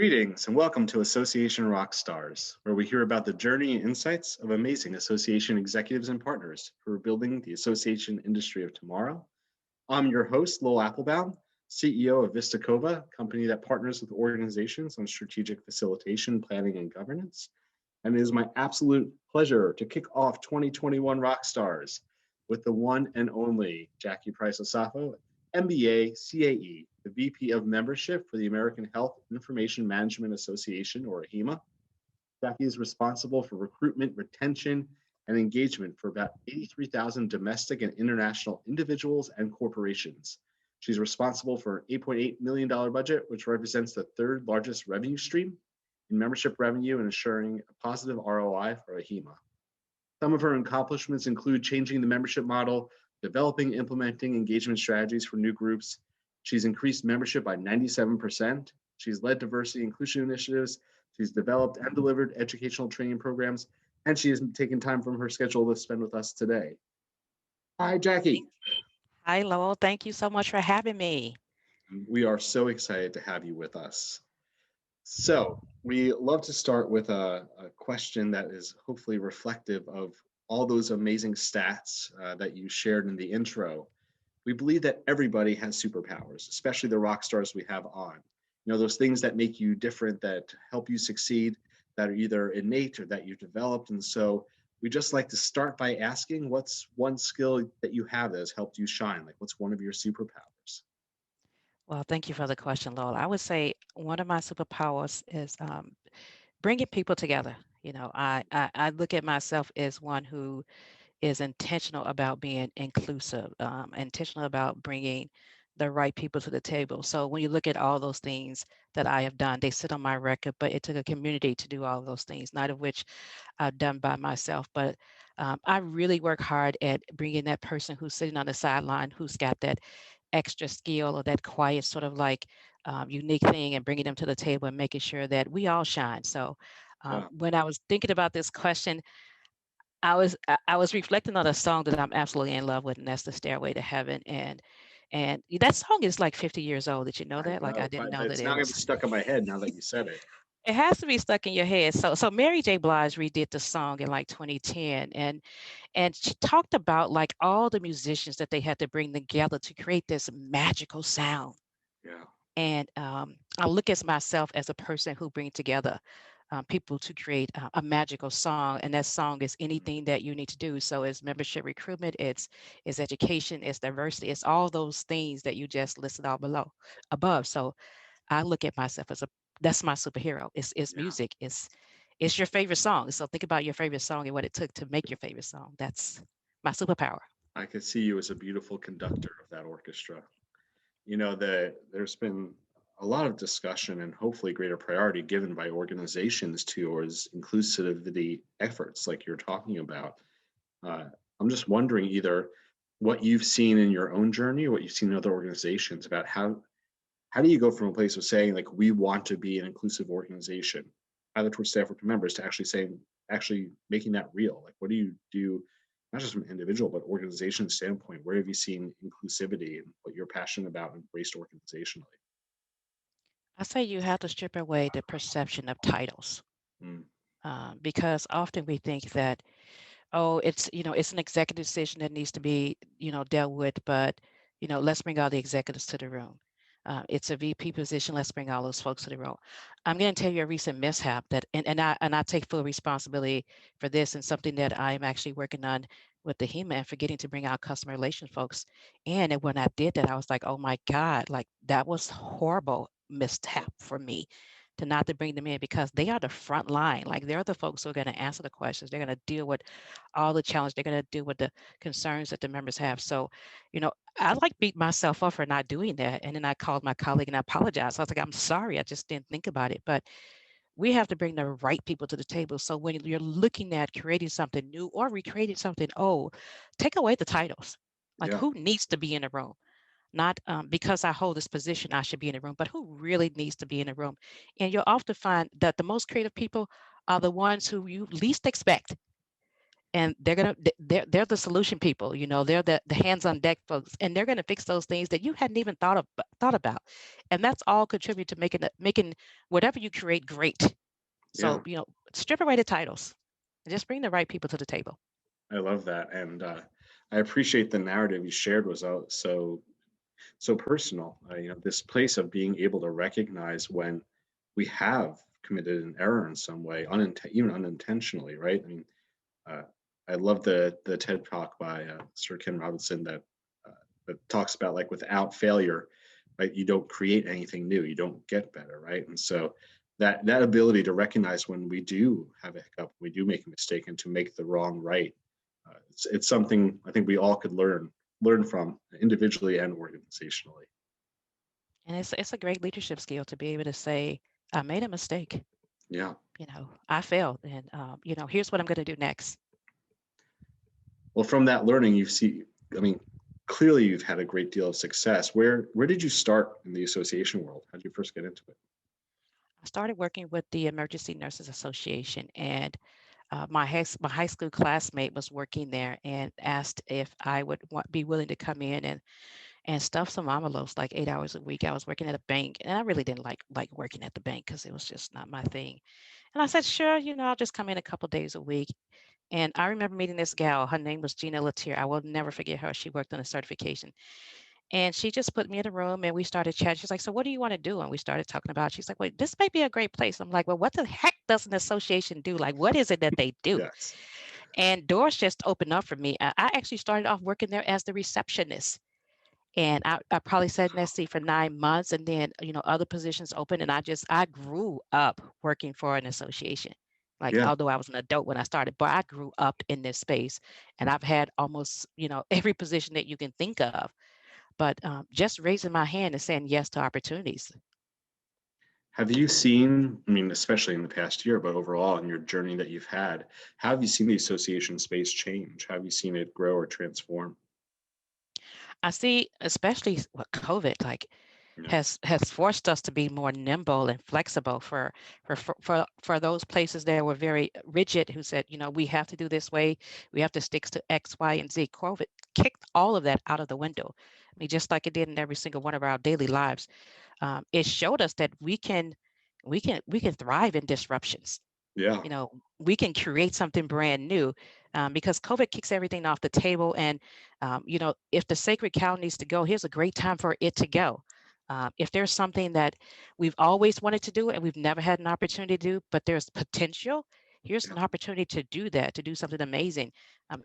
Greetings and welcome to Association Rockstars, where we hear about the journey and insights of amazing association executives and partners who are building the association industry of tomorrow. I'm your host, Lowell Aplebaum, CEO of Vista, Cova, a company that partners with organizations on strategic facilitation, planning, and governance. And it is my absolute pleasure to kick off 2021 Rockstars with the one and only Jackie Price Osafo, MBA, CAE, the VP of Membership for the American Health Information Management Association, or AHIMA. Jackie is responsible for recruitment, retention, and engagement for about 83,000 domestic and international individuals and corporations. She's responsible for an $8.8 million budget, which represents the third largest revenue stream in membership revenue and ensuring a positive ROI for AHIMA. Some of her accomplishments include changing the membership model, developing and implementing engagement strategies for new groups. She's increased membership by 97%. She's led diversity inclusion initiatives. She's developed and delivered educational training programs, and she has taken time from her schedule to spend with us today. Hi, Jackie. Hi, Lowell. Thank you so much for having me. We are so excited to have you with us. So we love to start with a question that is hopefully reflective of all those amazing stats that you shared in the intro. We believe that everybody has superpowers, especially the rock stars we have on. You know, those things that make you different, that help you succeed, that are either innate or that you've developed. And so we just like to start by asking, what's one skill that you have that has helped you shine? Like, what's one of your superpowers? Well, thank you for the question, Lowell. I would say one of my superpowers is bringing people together. I look at myself as one who is intentional about being inclusive, intentional about bringing the right people to the table. So when you look at all those things that I have done, they sit on my record, but it took a community to do all those things, not of which I've done by myself. But I really work hard at bringing that person who's sitting on the sideline, who's got that extra skill or that quiet sort of like unique thing, and bringing them to the table and making sure that we all shine. So Yeah. when I was thinking about this question, I was reflecting on a song that I'm absolutely in love with, and that's "The Stairway to Heaven." And that song is like 50 years old. Did you know I that? Like I know, didn't but know that it's it now going to be was. stuck in my head now that you said it. It has to be stuck in your head. So Mary J. Blige redid the song in like 2010, and she talked about like all the musicians that they had to bring together to create this magical sound. Yeah. And I look at myself as a person who bring together people to create a magical song, and that song is anything that you need to do. So it's membership recruitment, it's education, it's diversity, it's all those things that you just listed all above. So I look at myself as a that's my superhero. It's Yeah. music. It's your favorite song. So think about your favorite song and what it took to make your favorite song. That's my superpower. I could see you as a beautiful conductor of that orchestra. You know, there's been a lot of discussion and hopefully greater priority given by organizations towards inclusivity efforts like you're talking about. Uh, I'm just wondering either what you've seen in your own journey or what you've seen in other organizations about how do you go from a place of saying like we want to be an inclusive organization, either towards staff or to members, to actually making that real? Like what do you do, not just from an individual but organization standpoint? Where have you seen inclusivity and what you're passionate about embraced organizationally? I say you have to strip away the perception of titles, Mm, because often we think that, oh, it's an executive decision that needs to be dealt with, but let's bring all the executives to the room. It's a VP position. Let's bring all those folks to the room. I'm going to tell you a recent mishap that, and I take full responsibility for this, and something that I'm actually working on with the HEMA and forgetting to bring out customer relation folks. And when I did that, I was like, oh my God, like that was horrible mishap for me to not to bring them in, because they are the front line. Like they're the folks who are going to answer the questions. They're going to deal with all the challenge. They're going to deal with the concerns that the members have. So, I like beat myself up for not doing that. And then I called my colleague and I apologized. I was like, I'm sorry. I just didn't think about it. But we have to bring the right people to the table. So when you're looking at creating something new or recreating something old, take away the titles. Like yeah. who needs to be in the room? Not because I hold this position, I should be in the room, but who really needs to be in the room? And you'll often find that the most creative people are the ones who you least expect. and they're the solution people, they're the hands on deck folks, and they're gonna fix those things that you hadn't even thought about. And that's all contribute to making whatever you create great. Yeah, So, strip away the titles and just bring the right people to the table. I love that, and I appreciate the narrative you shared was so personal. This place of being able to recognize when we have committed an error in some way, even unintentionally, right? I mean, uh, I love the TED talk by Sir Ken Robinson uh, that talks about like without failure, right? You don't create anything new. You don't get better, right? And so that ability to recognize when we do have a hiccup, we do make a mistake, and to make the wrong right, it's something I think we all could learn from individually and organizationally. And it's a great leadership skill to be able to say, I made a mistake, Yeah. I failed, and here's what I'm going to do next. Well, from that learning, I mean, clearly you've had a great deal of success. Where did you start in the association world? How did you first get into it? I started working with the Emergency Nurses Association, and my high school classmate was working there and asked if I would be willing to come in and stuff some envelopes like 8 hours a week. I was working at a bank, and I really didn't like working at the bank because it was just not my thing. And I said, sure, I'll just come in a couple days a week. And I remember meeting this gal. Her name was Gina Latier. I will never forget her. She worked on a certification. And she just put me in a room and we started chatting. She's like, so what do you want to do? And we started talking about, she's like, wait, this might be a great place. I'm like, well, what the heck does an association do? Like, what is it that they do? Yes. And doors just opened up for me. I actually started off working there as the receptionist. And I probably sat in that seat for 9 months, and then, other positions opened, and I grew up working for an association. Like, Yeah. although I was an adult when I started, but I grew up in this space, and I've had almost, every position that you can think of. But just raising my hand and saying yes to opportunities. Have you seen, I mean, especially in the past year, but overall in your journey that you've had, how have you seen the association space change? How have you seen it grow or transform? I see, especially with COVID, like Yeah. has forced us to be more nimble and flexible for those places that were very rigid, who said, we have to do this way, we have to stick to X, Y, and Z. COVID kicked all of that out of the window. I mean, just like it did in every single one of our daily lives. It showed us that we can thrive in disruptions. Yeah. We can create something brand new, because COVID kicks everything off the table. And, if the sacred cow needs to go, here's a great time for it to go. If there's something that we've always wanted to do and we've never had an opportunity to do, but there's potential, here's Yeah. an opportunity to do that, to do something amazing.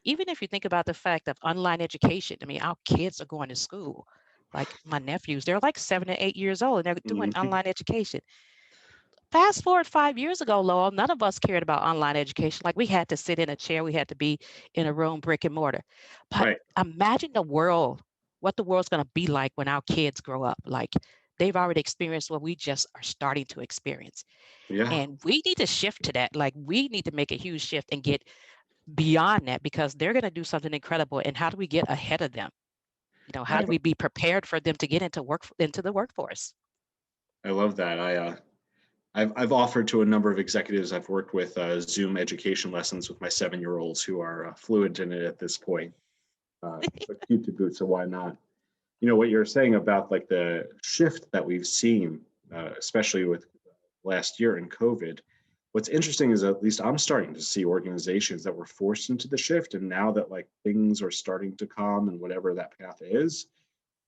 Even if you think about the fact of online education, I mean, our kids are going to school. Like my nephews, they're like 7 or 8 years old and they're doing Mhm. online education. Fast forward 5 years ago, Lowell, none of us cared about online education. Like we had to sit in a chair, we had to be in a room, brick and mortar. But Right. imagine what the world's going to be like when our kids grow up. Like they've already experienced what we just are starting to experience. Yeah. And we need to shift to that. Like we need to make a huge shift and get beyond that, because they're going to do something incredible. And how do we get ahead of them? How I do we be prepared for them to get into the workforce? I love that. I've offered to a number of executives I've worked with Zoom education lessons with my 7-year-olds who are fluent in it at this point. So cute to boot. So why not? What you're saying about like the shift that we've seen, especially with last year in COVID. What's interesting is at least I'm starting to see organizations that were forced into the shift, and now that like things are starting to come and whatever that path is,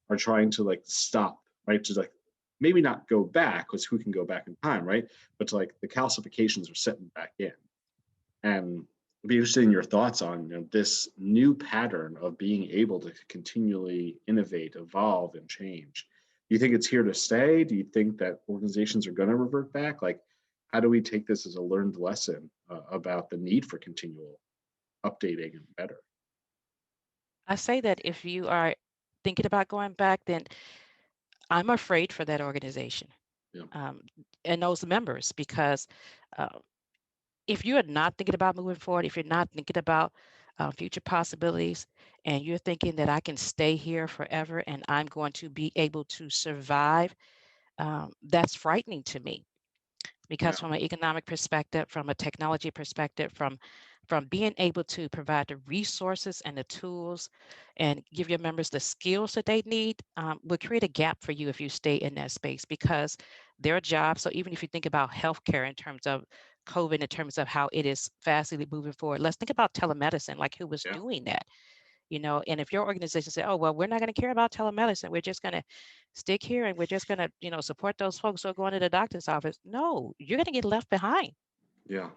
are trying to like stop, right? To like maybe not go back, because who can go back in time, right? But to like the calcifications are setting back in. And I'd be interested in your thoughts on this new pattern of being able to continually innovate, evolve, and change. Do you think it's here to stay? Do you think that organizations are going to revert back? Like, how do we take this as a learned lesson about the need for continual updating and better? I say that if you are thinking about going back, then I'm afraid for that organization, Yeah, um, and those members, because uh, if you are not thinking about moving forward, if you're not thinking about future possibilities, and you're thinking that I can stay here forever and I'm going to be able to survive, that's frightening to me. yeah, Because from an economic perspective, from a technology perspective, from from being able to provide the resources and the tools and give your members the skills that they need will create a gap for you if you stay in that space because their job. So even if you think about healthcare in terms of COVID, in terms of how it is fastly moving forward, let's think about telemedicine, like who was Yeah. doing that, and if your organization say, oh, well, we're not going to care about telemedicine, we're just going to stick here and we're just going to, support those folks who are going to the doctor's office. No, you're going to get left behind. Yeah.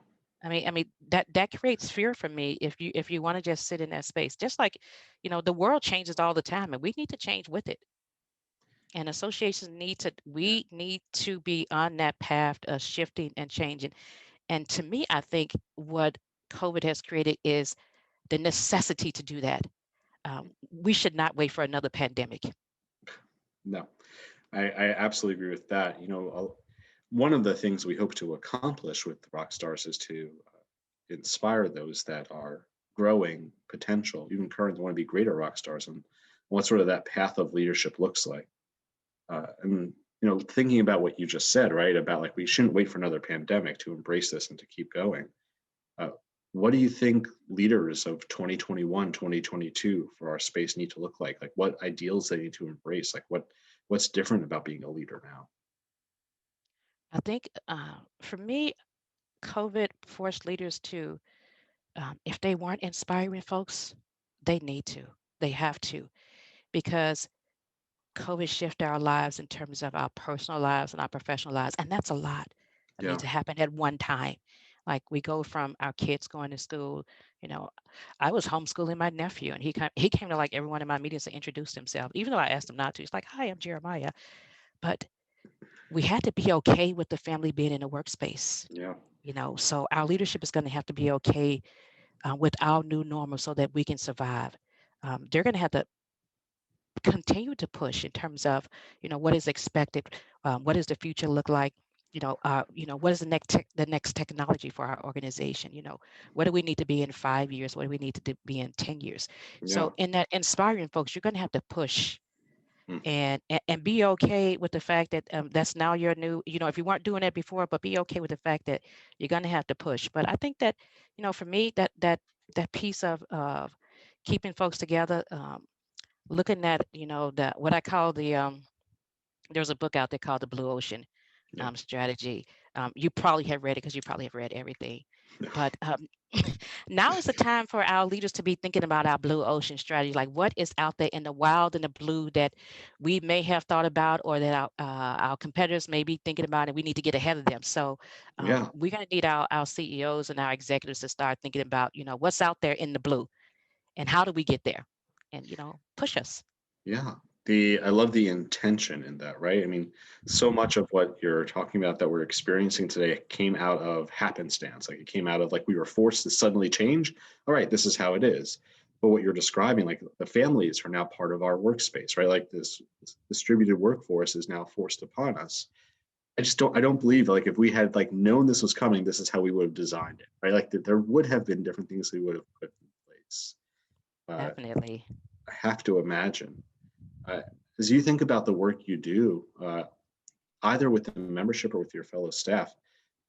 I mean that creates fear for me if you want to just sit in that space. Just like, the world changes all the time and we need to change with it. And associations Yeah. we need to be on that path of shifting and changing. And to me, I think what COVID has created is the necessity to do that. We should not wait for another pandemic. No, I absolutely agree with that. One of the things we hope to accomplish with the rock stars is to inspire those that are growing potential, even current, want to be greater rock stars, and what sort of that path of leadership looks like. And thinking about what you just said, right, about like we shouldn't wait for another pandemic to embrace this and to keep going. Uh, what do you think leaders of 2021, 2022 for our space need to look like? Like what ideals they need to embrace? Like what's different about being a leader now? I think for me, COVID forced leaders to, if they weren't inspiring folks, they need to. They have to, because COVID shifted our lives in terms of our personal lives and our professional lives. And that's a lot. I mean, Yeah. to happen at one time. Like we go from our kids going to school, you know, I was homeschooling my nephew and he came to like every one of my meetings to introduce himself, even though I asked him not to. He's like, hi, I'm Jeremiah. But we had to be okay with the family being in a workspace, Yeah. so our leadership is going to have to be okay with our new normal so that we can survive. They're going to have to continue to push in terms of, what is expected, what does the future look like, what is the next technology for our organization, what do we need to be in 5 years, what do we need to be in 10 years. Yeah. So in that inspiring folks, you're going to have to push Mm. and be okay with the fact that that's now your new, if you weren't doing that before, but be okay with the fact that you're going to have to push. But I think that, for me, that piece of keeping folks together, looking at, what I call there's a book out there called The Blue Ocean Yeah. Strategy. You probably have read it because you probably have read everything. No. But now is the time for our leaders to be thinking about our blue ocean strategy. Like what is out there in the wild and the blue that we may have thought about, or that our competitors may be thinking about, and we need to get ahead of them. So Yeah. we're going to need our CEOs and our executives to start thinking about, what's out there in the blue and how do we get there, and push us. Yeah. I love the intention in that, right? I mean, so much of what you're talking about that we're experiencing today came out of happenstance. Like it came out of like we were forced to suddenly change. All right, this is how it is. But what you're describing, like the families are now part of our workspace, right? Like this distributed workforce is now forced upon us. I don't believe like if we had like known this was coming, this is how we would have designed it, right? Like there would have been different things we would have put in place. Uh, Definitely. I have to imagine. Uh, as you think about the work you do, either with the membership or with your fellow staff,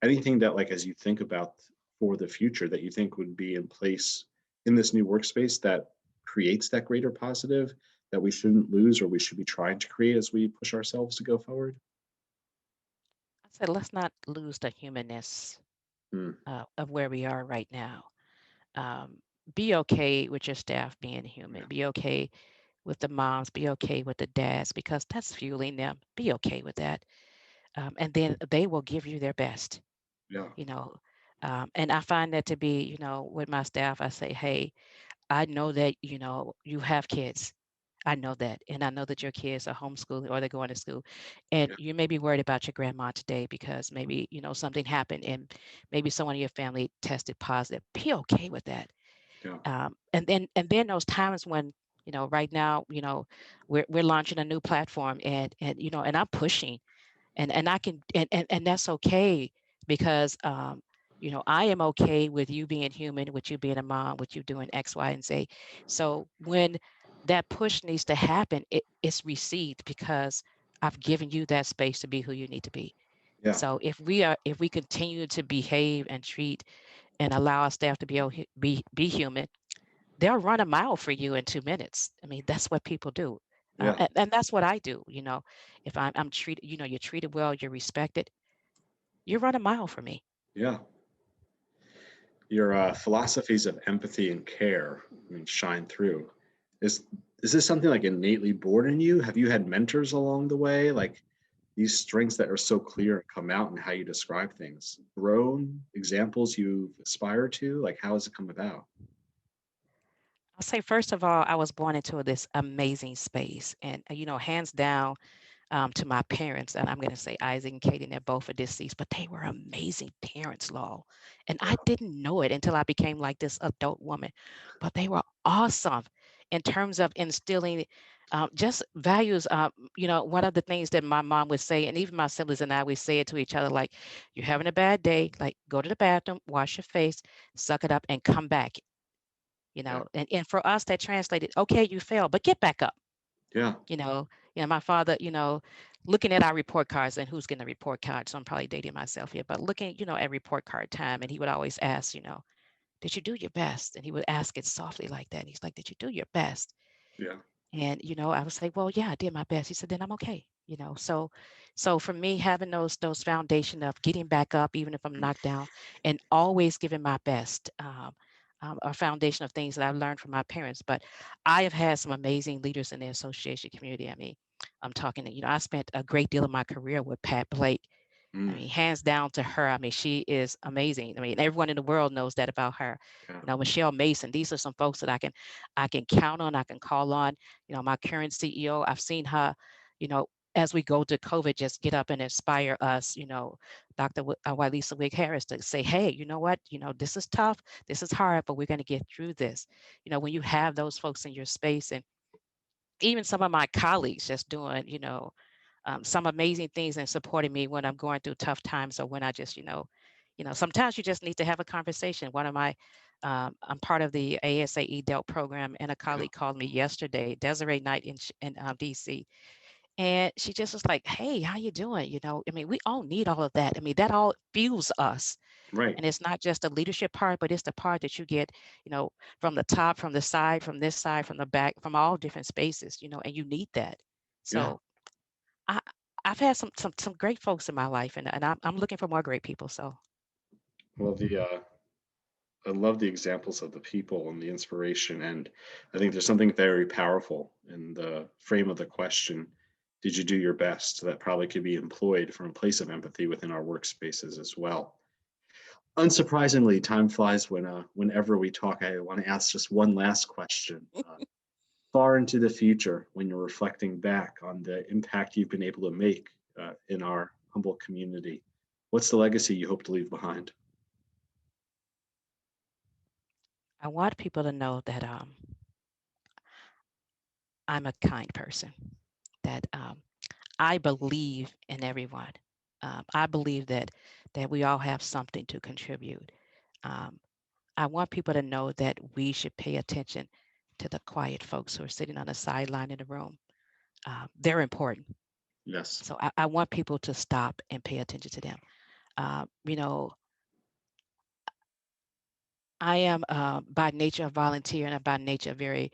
anything that, like, as you think about for the future, that you think would be in place in this new workspace that creates that greater positive that we shouldn't lose or we should be trying to create as we push ourselves to go forward? I said, let's not lose the humanness Mm, of where we are right now. Um, be okay with your staff being human. yeah, Be okay with the moms. Be okay with the dads, because that's fueling them. Be okay with that. And then they will give you their best, yeah, you know. And I find that to be, with my staff, I say, hey, I know that, you have kids. I know that. And I know that your kids are homeschooling or they're going to school. And yeah, you may be worried about your grandma today because maybe, something happened and maybe someone in your family tested positive. Be okay with that. yeah, And then those times when, right now, we're launching a new platform, and I'm pushing, and I can, and that's okay, because I am okay with you being human, with you being a mom, with you doing X, Y, and Z. So when that push needs to happen, it's received because I've given you that space to be who you need to be. yeah, So if we continue to behave and treat and allow our staff to be human, they'll run a mile for you in 2 minutes. I mean, that's what people do. Yeah. And that's what I do. If I'm treated, you're treated well, you're respected, you run a mile for me. Yeah. Your philosophies of empathy and care, I mean, shine through. Is is this something like innately born in you? Have you had mentors along the way? Like these strengths that are so clear and come out in how you describe things, grown examples you've aspired to? Like how has it come about? I'll say, first of all, I was born into this amazing space. And, hands down, to my parents, and I'm going to say Isaac and Katie, and they're both are deceased, but they were amazing parents, Law. And Yeah. I didn't know it until I became like this adult woman, but they were awesome in terms of instilling just values. One of the things that my mom would say, and even my siblings and I would say it to each other, like, you're having a bad day, like, go to the bathroom, wash your face, suck it up, and come back. Yeah. And for us, that translated, okay, you failed, but get back up. Yeah. you know, my father, looking at our report cards, and who's getting a report card. So I'm probably dating myself here, but looking, at report card time, and he would always ask, did you do your best? And he would ask it softly like that. And he's like, did you do your best? Yeah. And, I would say, well, yeah, I did my best. He said, then I'm okay. So for me, having those foundation of getting back up, even if I'm knocked down, and always giving my best, a foundation of things that I've learned from my parents. But I have had some amazing leaders in the association community. I mean, I'm talking, I spent a great deal of my career with Pat Blake. I Mm, mean, hands down to her. I mean, she is amazing. I mean, everyone in the world knows that about her. yeah. Michelle Mason. These are some folks that I can count on. I can call on. My current CEO. I've seen her. You know, as we go to COVID, just get up and inspire us. Dr. Wylisa Wig Harris to say, hey, you know what? This is tough. This is hard, but we're going to get through this. When you have those folks in your space, and even some of my colleagues just doing, some amazing things and supporting me when I'm going through tough times, or when I just, sometimes you just need to have a conversation. I'm part of the ASAE DELT program, and a Yeah. colleague called me yesterday, Desiree Knight in DC, and she just was like, "Hey, how you doing?" I mean, we all need all of that. I mean, that all fuels us, Right. and it's not just the leadership part, but it's the part that you get, from the top, from the side, from this side, from the back, from all different spaces, and you need that. Yeah. So I I've had some great folks in my life, and I'm looking for more great people. So Well, I love the examples of the people and the inspiration. And I think there's something very powerful in the frame of the question. Did you do your best? That probably could be employed from a place of empathy within our workspaces as well. Unsurprisingly, time flies whenever we talk. I want to ask just one last question. Far into the future, when you're reflecting back on the impact you've been able to make in our humble community, what's the legacy you hope to leave behind? I want people to know that I'm a kind person. That I believe in everyone. I believe that we all have something to contribute. Um, I want people to know that we should pay attention to the quiet folks who are sitting on the sideline in the room. They're important. Yes. So I want people to stop and pay attention to them. Uh, you know, I am by nature a volunteer, and I'm by nature a very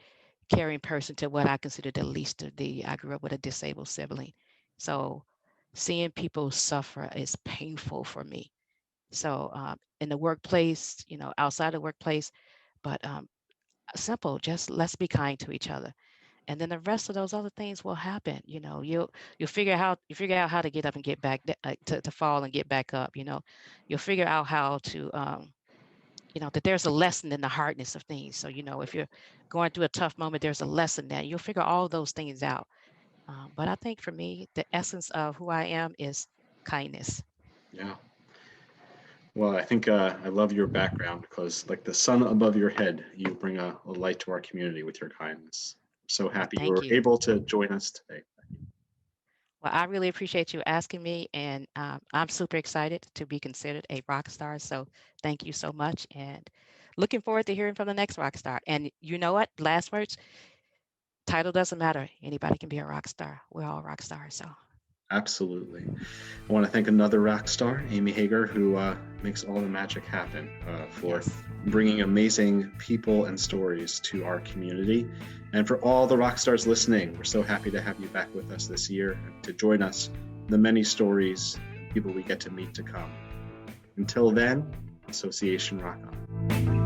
caring person to what I consider the least of the. I grew up with a disabled sibling. So seeing people suffer is painful for me. So in the workplace, outside the workplace, but simple, just let's be kind to each other. And then the rest of those other things will happen. You'll figure out how to get up and get back, to fall and get back up. You'll figure out how to that there's a lesson in the hardness of things. So, if you're going through a tough moment, there's a lesson there. You'll figure all those things out. But I think for me, the essence of who I am is kindness. Yeah. Well, I think I love your background because, like the sun above your head, you bring a light to our community with your kindness. I'm so Well, happy you thank were you. able to join us today. Well, I really appreciate you asking me, and I'm super excited to be considered a rock star. So thank you so much, and looking forward to hearing from the next rock star. And you know what? Last words, title doesn't matter. Anybody can be a rock star. We're all rock stars. So Absolutely. I want to thank another rock star, Amy Hager, who makes all the magic happen for Yes. bringing amazing people and stories to our community. And for all the rock stars listening, we're so happy to have you back with us this year to join us in the many stories and people we get to meet to come. Until then, Association Rock On.